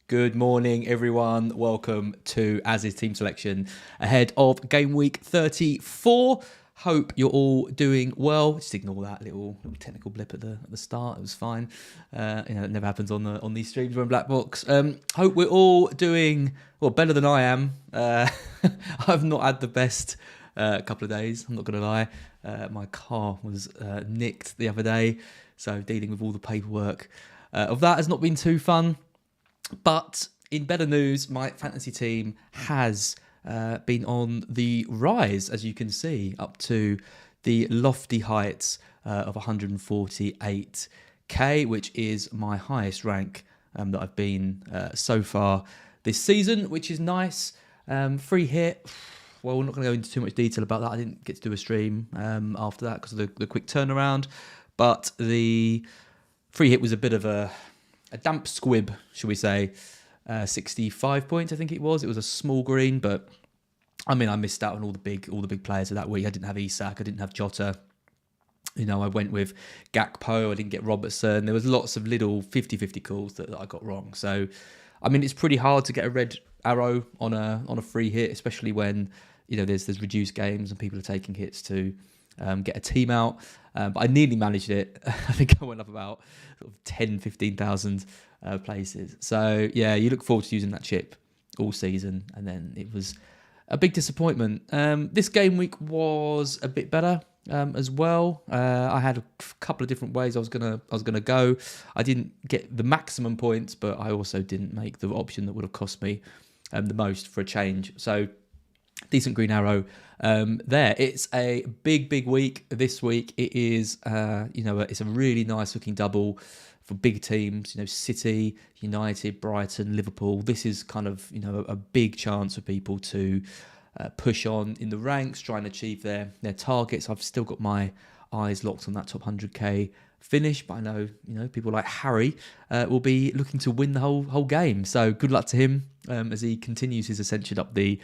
Good morning, everyone. Welcome to As Is Team Selection ahead of game week 34. Hope you're all doing well. Just ignore that little technical blip at the start. It was fine. It never happens on these streams. We're in Black Box. Hope we're all doing better than I am. I've not had the best couple of days. I'm not going to lie. My car was nicked the other day, so dealing with all the paperwork of that has not been too fun. But in better news, my fantasy team has been on the rise, as you can see, up to the lofty heights of 148k, which is my highest rank that I've been so far this season, which is nice. Free hit. Well, we're not going to go into too much detail about that. I didn't get to do a stream after that because of the quick turnaround. But the free hit was a bit of a damp squib, shall we say. 65 points, I think it was. It was a small green, but I mean, I missed out on all the big players of that week. I didn't have Isak, I didn't have Jota. I went with Gakpo, I didn't get Robertson. There was lots of little 50-50 calls that I got wrong. So, I mean, it's pretty hard to get a red arrow on a free hit, especially when there's reduced games and people are taking hits to get a team out. But I nearly managed it. I think I went up about 10, 15,000 places. So, yeah, you look forward to using that chip all season. And then it was a big disappointment. This game week was a bit better as well. I had a couple of different ways I was gonna go. I didn't get the maximum points, but I also didn't make the option that would have cost me the most for a change. So, decent green arrow there. It's a big week this week. It is it's a really nice looking double for big teams, City, United, Brighton, Liverpool. This is kind of a big chance for people to push on in the ranks, try and achieve their targets. I've still got my eyes locked on that top 100k finish, but I know people like Harry will be looking to win the whole game. So good luck to him as he continues his ascension up the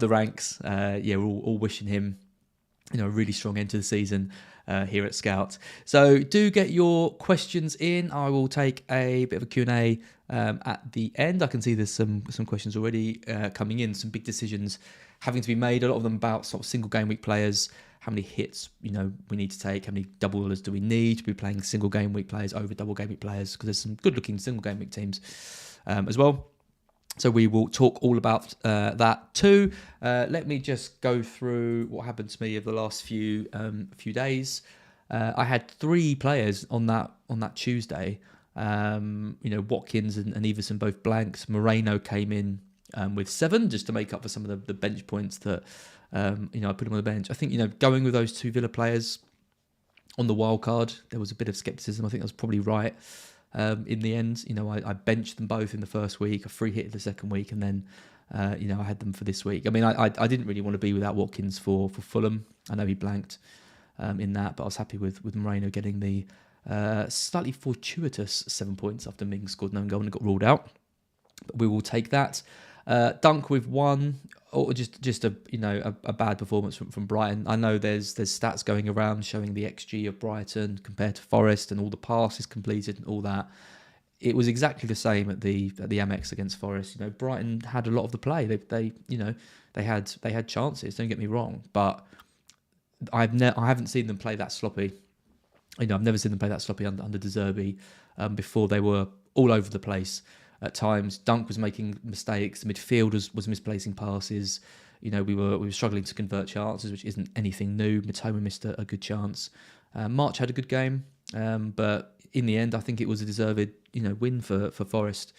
ranks. We're all wishing him a really strong end to the season here at Scout. So do get your questions in. I will take a bit of a Q&A at the end. I can see there's some questions already coming in, some big decisions having to be made, a lot of them about sort of single game week players. How many hits we need to take? How many doublers do we need to be playing single game week players over double game week players? Because there's some good looking single game week teams as well. So we will talk all about that too. Let me just go through what happened to me over the last few days. I had 3 players on that Tuesday. Watkins and Everson both blanks. Moreno came in with 7 just to make up for some of the bench points that I put him on the bench. I think going with those 2 Villa players on the wild card, there was a bit of skepticism. I think that was probably right. In the end, I benched them both in the first week, a free hit the second week, and then I had them for this week. I mean, I didn't really want to be without Watkins for Fulham. I know he blanked in that, but I was happy with Moreno getting the slightly fortuitous 7 points after Mings scored no goal and got ruled out. But we will take that. Dunk with 1, or just a bad performance from Brighton. I know there's stats going around showing the XG of Brighton compared to Forest and all the passes completed and all that. It was exactly the same at the Amex against Forest. Brighton had a lot of the play. They had chances. Don't get me wrong, but I haven't seen them play that sloppy. I've never seen them play that sloppy under De Zerbi before. They were all over the place. At times, Dunk was making mistakes. The midfield was misplacing passes. We were struggling to convert chances, which isn't anything new. Mitoma missed a good chance. March had a good game, but in the end, I think it was a deserved win for Forest,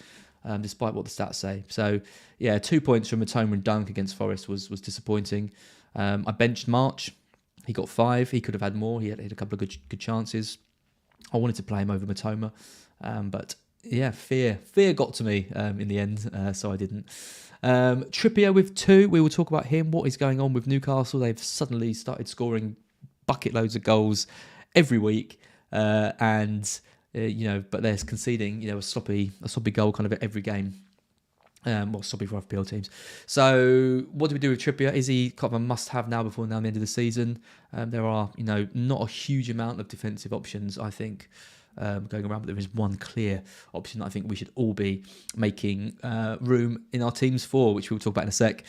despite what the stats say. So, yeah, 2 points from Mitoma and Dunk against Forest was disappointing. I benched March. He got 5. He could have had more. He had a couple of good chances. I wanted to play him over Mitoma, but yeah, fear got to me in the end, so I didn't. Trippier with 2. We will talk about him. What is going on with Newcastle? They've suddenly started scoring bucket loads of goals every week, but they're conceding a sloppy goal kind of at every game. Sloppy for FPL teams. So what do we do with Trippier? Is he kind of a must-have now before the end of the season? There are not a huge amount of defensive options, I think. going around, but there is one clear option that I think we should all be making room in our teams for, which we'll talk about in a sec.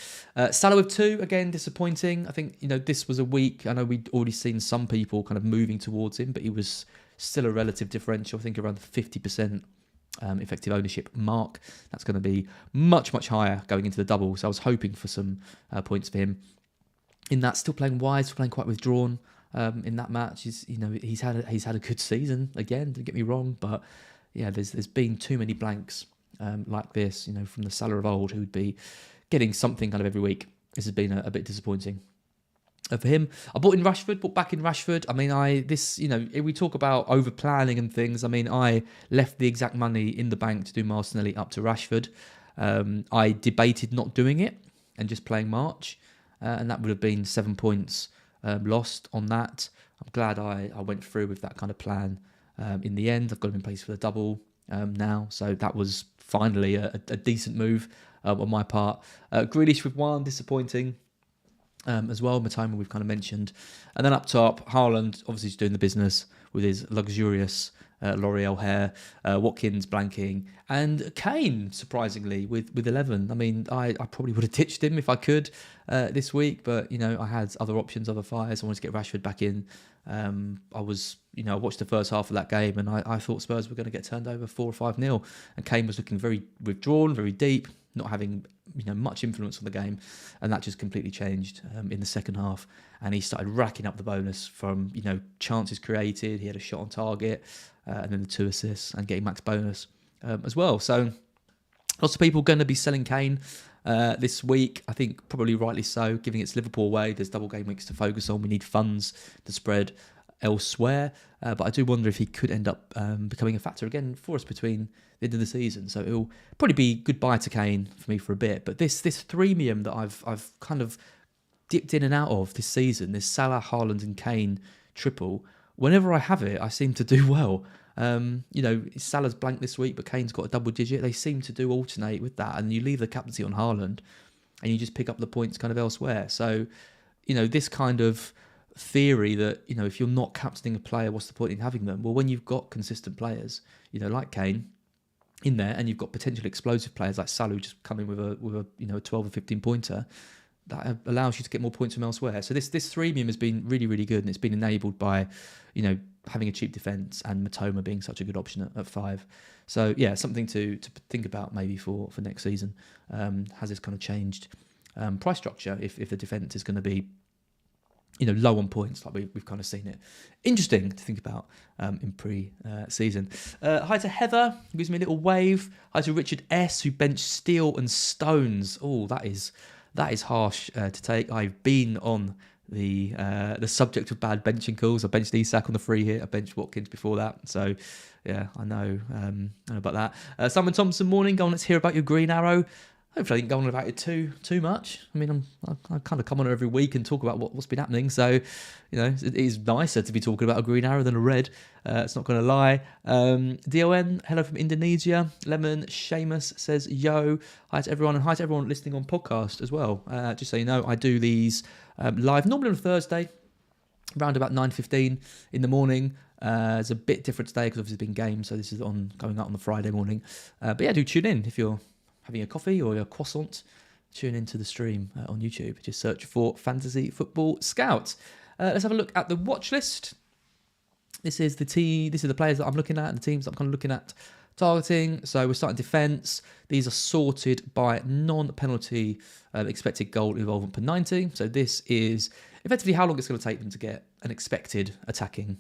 Salah with 2, again, disappointing. I think, this was a week, I know we'd already seen some people kind of moving towards him, but he was still a relative differential, I think around the 50% effective ownership mark. That's going to be much, much higher going into the double. So I was hoping for some points for him. In that, still playing wide, still playing quite withdrawn in that match. He's had a good season again. Don't get me wrong, but yeah, there's been too many blanks like this. From the Salah of old, who would be getting something kind of every week. This has been a bit disappointing. For him, I bought back in Rashford. I mean, if we talk about over planning and things, I mean, I left the exact money in the bank to do Martinelli up to Rashford. I debated not doing it and just playing March, and that would have been 7 points lost on that. I'm glad I went through with that kind of plan in the end. I've got him in place for the double now, so that was finally a decent move on my part. Grealish with 1, disappointing. As well, Matoma we've kind of mentioned, and then up top, Haaland obviously is doing the business with his luxurious L'Oreal hair, Watkins blanking, and Kane surprisingly with 11. I mean, I probably would have ditched him if I could this week, but I had other options, other fires. I wanted to get Rashford back in. I watched the first half of that game, and I thought Spurs were going to get turned over 4 or 5-0, and Kane was looking very withdrawn, very deep, not having much influence on the game, and that just completely changed in the second half, and he started racking up the bonus from chances created. He had a shot on target, and then the 2 assists, and getting max bonus as well. So lots of people going to be selling Kane this week. I think probably rightly so, given it's Liverpool away. There's double game weeks to focus on. We need funds to spread elsewhere, but I do wonder if he could end up becoming a factor again for us between the end of the season. So it'll probably be goodbye to Kane for me for a bit. But this threemium that I've kind of dipped in and out of this season, this Salah, Haaland and Kane triple, whenever I have it, I seem to do well. Salah's blank this week, but Kane's got a double digit. They seem to do alternate with that, and you leave the captaincy on Haaland and you just pick up the points kind of elsewhere. So, this kind of theory that, if you're not captaining a player, what's the point in having them? Well, when you've got consistent players, like Kane in there, and you've got potential explosive players like Salah, who just come in with a 12 or 15 pointer, that allows you to get more points from elsewhere. So this threemium has been really, really good, and it's been enabled by, having a cheap defence and Matoma being such a good option at 5. So yeah, something to think about maybe for next season. Has this kind of changed price structure if the defence is going to be low on points, like we've kind of seen it. Interesting to think about in pre-season. Hi to Heather, who gives me a little wave. Hi to Richard S, who benched Steele and Stones. Oh, that is harsh to take. I've been on the subject of bad benching calls. I benched Isak on the free hit. I benched Watkins before that. So yeah, I know about that. Simon Thompson, morning. Go on, let's hear about your green arrow. Hopefully I didn't go on about it too much. I mean, I kind of come on every week and talk about what's been happening. So, it is nicer to be talking about a green arrow than a red. It's not going to lie. DON, hello from Indonesia. Lemon Seamus says, yo. Hi to everyone, and hi to everyone listening on podcast as well. Just so you know, I do these live, normally on a Thursday, around about 9:15 in the morning. It's a bit different today because obviously it's been games, so this is going out on the Friday morning. But yeah, do tune in if you're having a coffee or a croissant. Tune into the stream on YouTube. Just search for Fantasy Football Scout. Let's have a look at the watch list. This is the players that I'm looking at, and the teams that I'm kind of looking at targeting. So we're starting defence. These are sorted by non-penalty expected goal involvement per 90. So this is effectively how long it's going to take them to get an expected attacking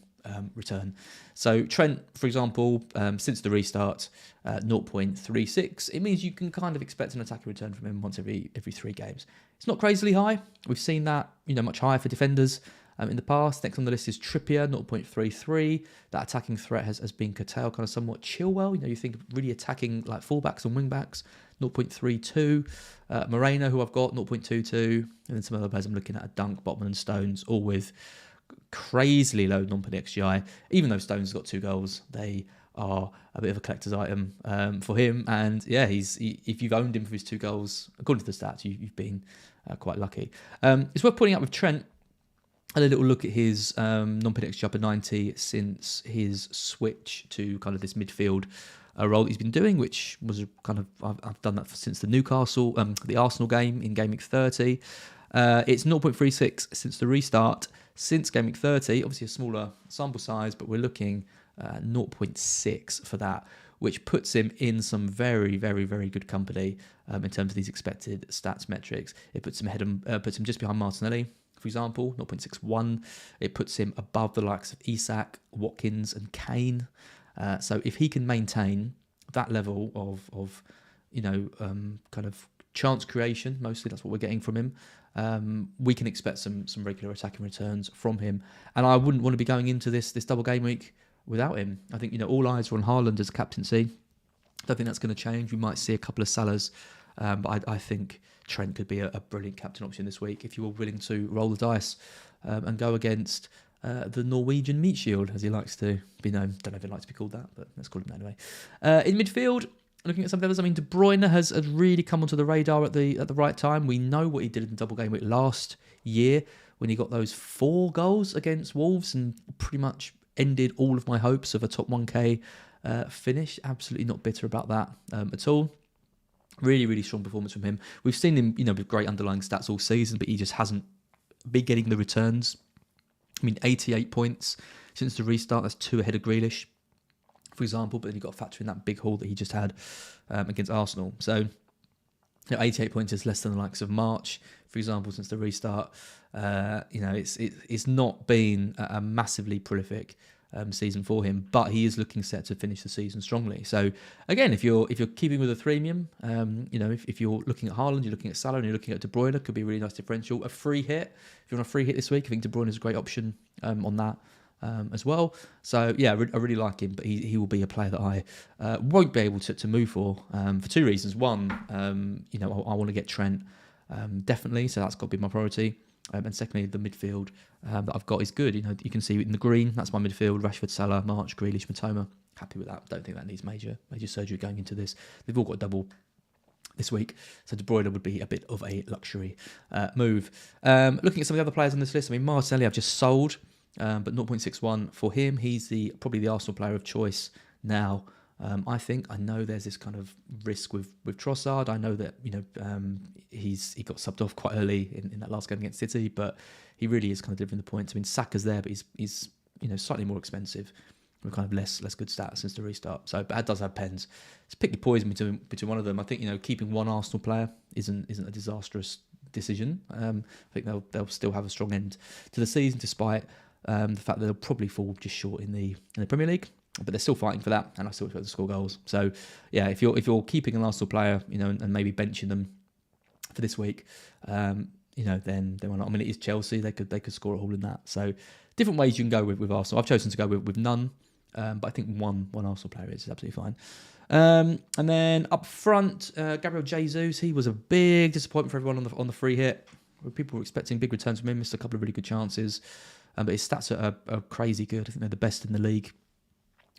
return. So Trent, for example, since the restart, 0.36. It means you can kind of expect an attacking return from him once every 3 games. It's not crazily high. We've seen that much higher for defenders in the past. Next on the list is Trippier, 0.33. That attacking threat has been curtailed, kind of somewhat Chilwell. You think of really attacking like fullbacks and wingbacks, 0.32. Moreno, who I've got, 0.22. And then some other players I'm looking at, Dunk, Botman and Stones, all with crazily low non-penalty XGI. Even though Stones has got 2 goals, they are a bit of a collector's item for him. And yeah, if you've owned him for his 2 goals, according to the stats, you've been quite lucky. It's worth pointing out with Trent, had a little look at his non-penalty XG upper 90 since his switch to kind of this midfield role that he's been doing, which was a kind of, I've done that since the Arsenal game in game week 30. It's 0.36 since the restart. Since game week 30, obviously a smaller sample size, but we're looking 0.6 for that, which puts him in some very, very, very good company in terms of these expected stats metrics. It puts him just behind Martinelli, for example, 0.61. It puts him above the likes of Isak, Watkins, and Kane. So if he can maintain that level of kind of chance creation, mostly that's what we're getting from him, we can expect some regular attacking returns from him. And I wouldn't want to be going into this double game week without him. I think, all eyes are on Haaland as captaincy. I don't think that's going to change. We might see a couple of sellers, but I think Trent could be a brilliant captain option this week if you were willing to roll the dice and go against the Norwegian meat shield, as he likes to be known. Don't know if he likes to be called that, but let's call him that anyway. In midfield, looking at some of the others, De Bruyne has really come onto the radar at the right time. We know what he did in the double game week last year when he got those 4 goals against Wolves and pretty much ended all of my hopes of a top 1K finish. Absolutely not bitter about that at all. Really, really strong performance from him. We've seen him, with great underlying stats all season, but he just hasn't been getting the returns. 88 points since the restart. That's 2 ahead of Grealish, for example. But then you've got to factor in that big haul that he just had against Arsenal. So 88 points is less than the likes of March, for example, since the restart. It's not been a massively prolific season for him, but he is looking set to finish the season strongly. So again, if you're keeping with a premium, if you're looking at Haaland, you're looking at Salah, and you're looking at De Bruyne, could be a really nice differential. A free hit, if you're on a free hit this week, I think De Bruyne is a great option on that as well. So yeah, I really like him, but he will be a player that I won't be able to move for 2 reasons. One, I want to get Trent definitely, so that's got to be my priority. And secondly, the midfield that I've got is good. You can see in the green, that's my midfield: Rashford, Salah, March, Grealish, Matoma. Happy with that. Don't think that needs major surgery going into this. They've all got double this week, so De Bruyne would be a bit of a luxury move. Looking at some of the other players on this list, Martinelli I've just sold, but 0.61 for him. He's probably the Arsenal player of choice now. I know there's this kind of risk with Trossard. I know that he got subbed off quite early in that last game against City, but he really is kind of delivering the points. Saka's there, but he's slightly more expensive with kind of less good stats since the restart. So, but it does have pens. Just pick your poison between one of them. I think keeping one Arsenal player isn't a disastrous decision. I think they'll still have a strong end to the season, despite the fact that they'll probably fall just short in the Premier League. But they're still fighting for that, and I still expect to score goals. So, yeah, if you're keeping an Arsenal player, and maybe benching them for this week, then why not? It is Chelsea; they could score a haul in that. So, different ways you can go with Arsenal. I've chosen to go with none, but I think one Arsenal player is absolutely fine. And then up front, Gabriel Jesus, he was a big disappointment for everyone on the free hit. People were expecting big returns from him, missed a couple of really good chances, but his stats are crazy good. I think they're the best in the league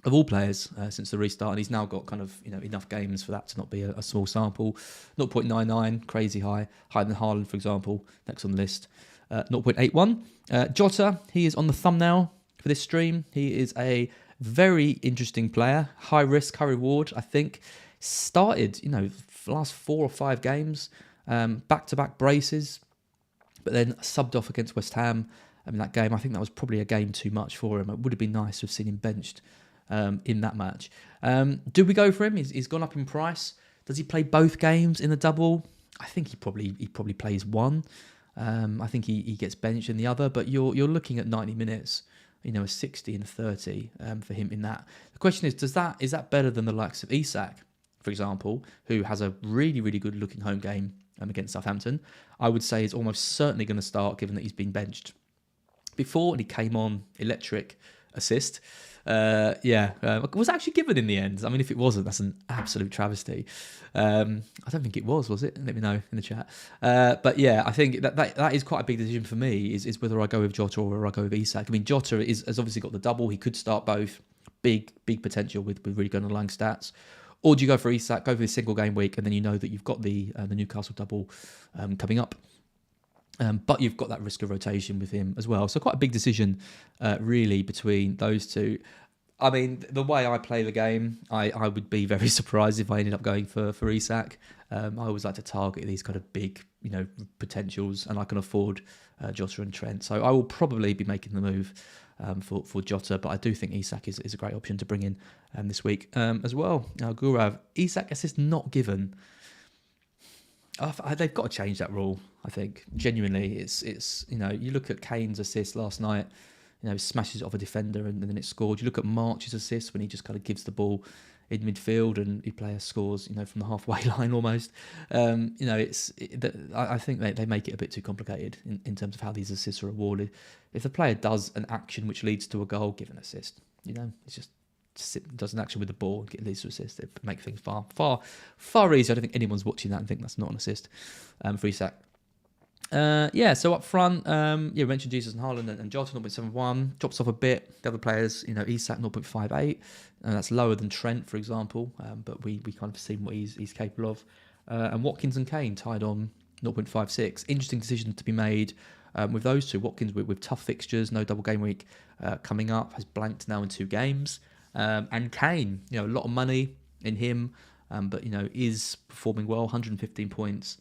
of all players since the restart, and he's now got kind of enough games for that to not be a small sample. 0.99, crazy higher than Haaland, for example, next on the list. 0.81. Jota, he is on the thumbnail for this stream. He is a very interesting player, high risk, high reward. I think started last 4 or 5 games, back-to-back braces, but then subbed off against West Ham. That game, I think that was probably a game too much for him. It would have been nice to have seen him benched in that match. Do we go for him? He's gone up in price. Does he play both games in the double? I think he probably plays one. I think he gets benched in the other, but you're looking at 90 minutes, a 60 and 30 for him in that. The question is that better than the likes of Isak, for example, who has a really, really good looking home game against Southampton? I would say is almost certainly going to start, given that he's been benched before and he came on electric assist. Was actually given in the end. If it wasn't, that's an absolute travesty. I don't think it was it? Let me know in the chat. But yeah, I think that is quite a big decision for me, is whether I go with Jota or whether I go with Isak. Jota has obviously got the double. He could start both. Big potential with really good underlying stats. Or do you go for Isak, go for the single game week, and then you know that you've got the Newcastle double coming up? But you've got that risk of rotation with him as well. So quite a big decision, really, between those two. I mean, the way I play the game, I would be very surprised if I ended up going for Isak. I always like to target these kind of big, potentials, and I can afford Jota and Trent. So I will probably be making the move for Jota, but I do think Isak is a great option to bring in this week as well. Now, Gurav, Isak assist not given. They've got to change that rule. I think genuinely, it's you look at Kane's assist last night. Smashes it off a defender and then it scored. You look at March's assist when he just kind of gives the ball in midfield and his player scores, from the halfway line almost. I think they make it a bit too complicated in terms of how these assists are awarded. If the player does an action which leads to a goal, give an assist. It's just does an action with the ball, leads to assist. It makes things far easier. I don't think anyone's watching that and think that's not an assist for Isak. So up front, we mentioned Jesus and Haaland and Jota 0.71, drops off a bit. The other players, Isak 0.58, and that's lower than Trent, for example, but we kind of seen what he's capable of. And Watkins and Kane tied on 0.56. Interesting decision to be made with those two. Watkins with tough fixtures, no double game week coming up, has blanked now in 2 games. And Kane, a lot of money in him, but is performing well, 115 points.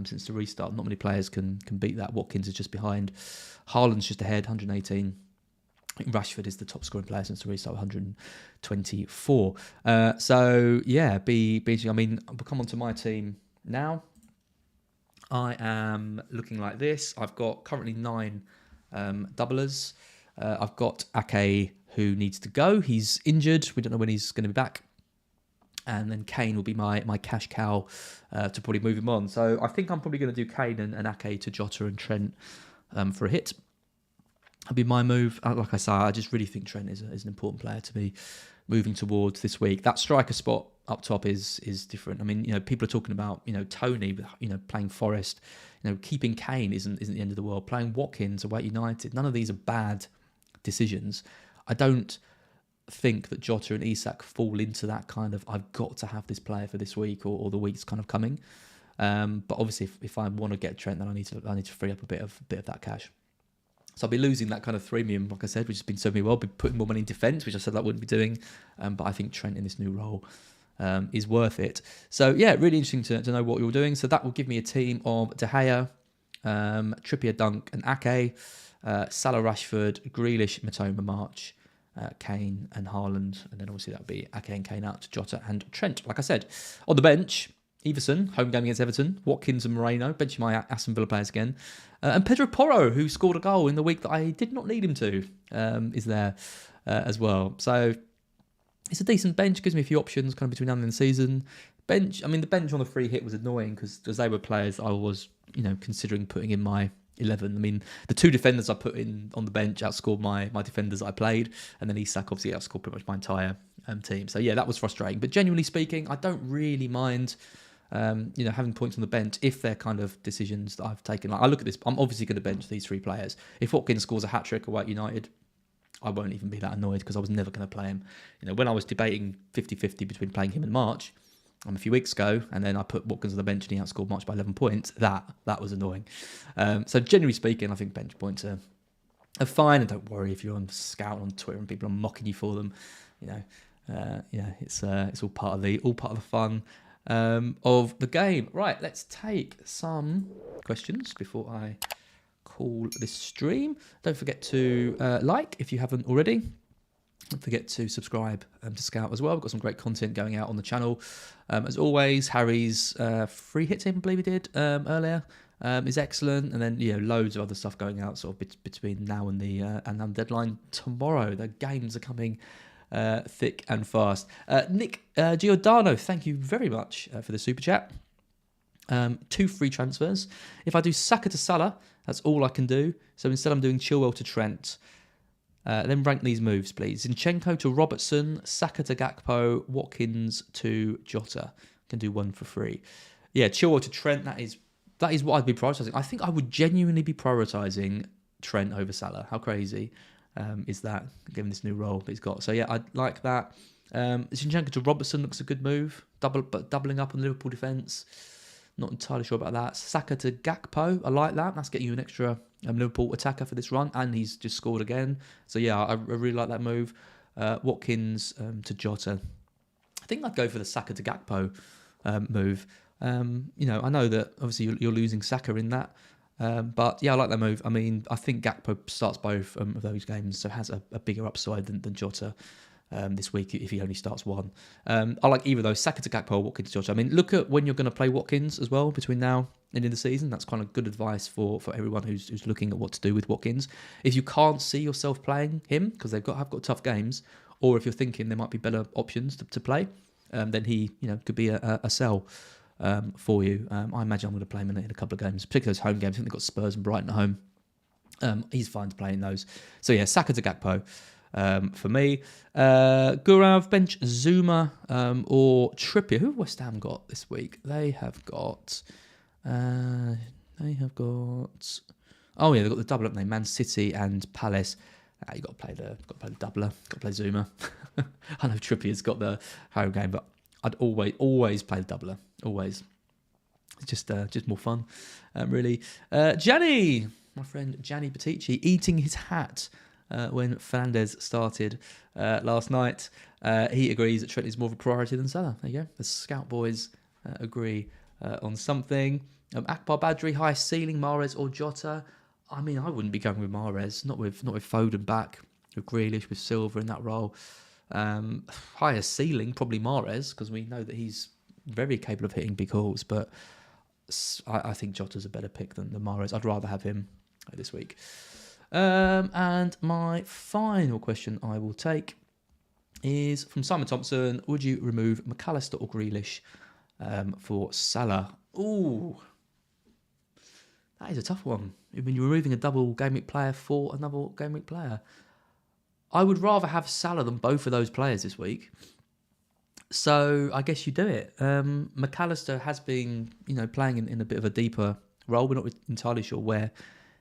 Since the restart, not many players can beat that. Watkins is just behind. Haaland's just ahead, 118. I think Rashford is the top scoring player since the restart, 124. Be interesting. I mean, I'll come on to my team now. I am looking like this. I've got currently 9 doublers. I've got Ake, who needs to go. He's injured. We don't know when he's going to be back. And then Kane will be my cash cow to probably move him on. So I think I'm probably going to do Kane and Ake to Jota and Trent for a hit. That'll be my move. Like I say, I just really think Trent is an important player to be moving towards this week. That striker spot up top is different. I mean, people are talking about, Tony, playing Forest. Keeping Kane isn't the end of the world. Playing Watkins away at United. None of these are bad decisions. I don't think that Jota and Isak fall into that kind of I've got to have this player for this week or the weeks kind of coming. But obviously, if I want to get Trent, then I need to free up a bit of that cash. So I'll be losing that kind of premium, like I said, which has been serving me well. I'll be putting more money in defence, which I said I wouldn't be doing. But I think Trent in this new role is worth it. So really interesting to know what you're doing. So that will give me a team of De Gea, Trippier, Dunk, and Ake, Salah, Rashford, Grealish, Matoma, March, Kane and Haaland, and then obviously that would be Ake and Kane out to Jota and Trent. Like I said, on the bench, Everson, home game against Everton, Watkins and Moreno, benching my Aston Villa players again, and Pedro Porro, who scored a goal in the week that I did not need him to, is there as well. So it's a decent bench, gives me a few options kind of between now and the season. The bench on the free hit was annoying because they were players I was, considering putting in my 11. I mean, the 2 defenders I put in on the bench outscored my defenders I played, and then Isak obviously outscored pretty much my entire team. So that was frustrating. But genuinely speaking, I don't really mind, having points on the bench if they're kind of decisions that I've taken. Like I look at this, I'm obviously going to bench these 3 players. If Watkins scores a hat trick away at United, I won't even be that annoyed because I was never going to play him. When I was debating 50-50 between playing him and March a few weeks ago, and then I put Watkins on the bench and he outscored March by 11 points. That was annoying. So generally speaking, I think bench points are fine, and don't worry if you're on Scout on Twitter and people are mocking you for them. It's all part of the fun of the game. Right, let's take some questions before I call this stream. Don't forget to like if you haven't already. Don't forget to subscribe to Scout as well. We've got some great content going out on the channel. As always, Harry's free hit team, I believe he did earlier, is excellent. And then, loads of other stuff going out sort of between now and the deadline tomorrow. The games are coming thick and fast. Nick Giordano, thank you very much for the super chat. 2 free transfers. If I do Saka to Salah, that's all I can do. So instead I'm doing Chilwell to Trent. Then rank these moves, please. Zinchenko to Robertson, Saka to Gakpo, Watkins to Jota. Can do 1 for free. Chilwell to Trent, that is what I'd be prioritising. I think I would genuinely be prioritising Trent over Salah. How crazy is that, given this new role that he's got? So I'd like that. Zinchenko to Robertson looks a good move. Doubling up on Liverpool defence. Not entirely sure about that. Saka to Gakpo, I like that. That's getting you an extra Liverpool attacker for this run, and he's just scored again. So yeah, I really like that move. Watkins to Jota. I think I'd go for the Saka to Gakpo move. I know that obviously you're losing Saka in that, but yeah, I like that move. I mean, I think Gakpo starts both of those games, so has a bigger upside than Jota. This week if he only starts one. I like either of those, Saka to Gakpo or Watkins to Jota. I mean, look at when you're going to play Watkins as well between now and in the season. That's kind of good advice for everyone who's looking at what to do with Watkins. If you can't see yourself playing him because have got tough games, or if you're thinking there might be better options to play, then he could be a sell for you. I imagine I'm going to play him in a couple of games, particularly those home games. I think they've got Spurs and Brighton at home. He's fine to play in those. So yeah, Saka to Gakpo. For me, Gurav, bench Zuma, or Trippier. Who have West Ham got this week? They have got. Oh yeah, they've got the double up name, Man City and Palace. You got to play the doubler. Got to play Zuma. I know Trippier's got the home game, but I'd always play the doubler. Always. It's just more fun, really. Gianni, my friend Gianni Batici, eating his hat. When Fernandes started last night, he agrees that Trent is more of a priority than Salah. There you go. The Scout boys agree on something. Akbar Badri, high ceiling, Mahrez or Jota. I mean, I wouldn't be going with Mahrez. Not with Foden back, with Grealish, with Silva in that role. Higher ceiling, probably Mahrez, because we know that he's very capable of hitting big hauls. But I think Jota's a better pick than Mahrez. I'd rather have him this week. And my final question I will take is from Simon Thompson. Would you remove McAllister or Grealish for Salah? Ooh, that is a tough one. I mean, you're removing a double game week player for another game week player. I would rather have Salah than both of those players this week. So I guess you do it. McAllister has been, playing in a bit of a deeper role. We're not entirely sure where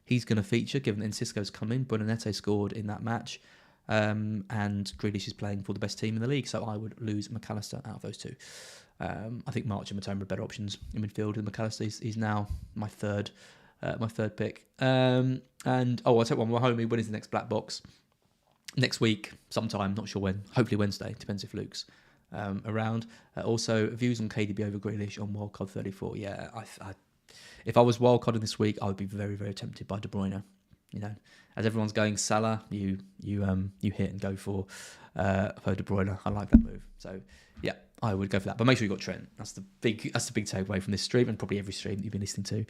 he's going to feature, given that Cisco's come in. Bonanete scored in that match. And Grealish is playing for the best team in the league. So I would lose McAllister out of those two. I think March and Matoma are better options in midfield. And McAllister is now my third pick. I'll take one more homie. When is the next Black Box? Next week, sometime. Not sure when. Hopefully Wednesday. Depends if Luke's around. Also, views on KDB over Grealish on Wildcard 34. Yeah, if I was wildcarding this week, I would be very, very tempted by De Bruyne. As everyone's going Salah, you hit and go for De Bruyne. I like that move. So yeah, I would go for that. But make sure you got Trent. That's the big takeaway from this stream, and probably every stream that you've been listening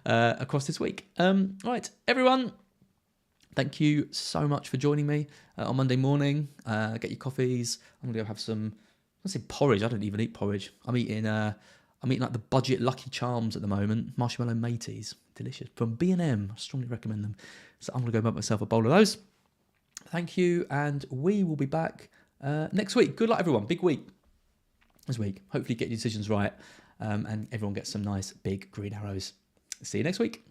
to across this week. Right, everyone. Thank you so much for joining me on Monday morning. Get your coffees. I'm gonna go have some. I say porridge. I don't even eat porridge. I'm eating like the budget Lucky Charms at the moment. Marshmallow Mateys. Delicious. From B&M. I strongly recommend them. So I'm going to go make myself a bowl of those. Thank you. And we will be back next week. Good luck, everyone. Big week this week. Hopefully get your decisions right. And everyone gets some nice big green arrows. See you next week.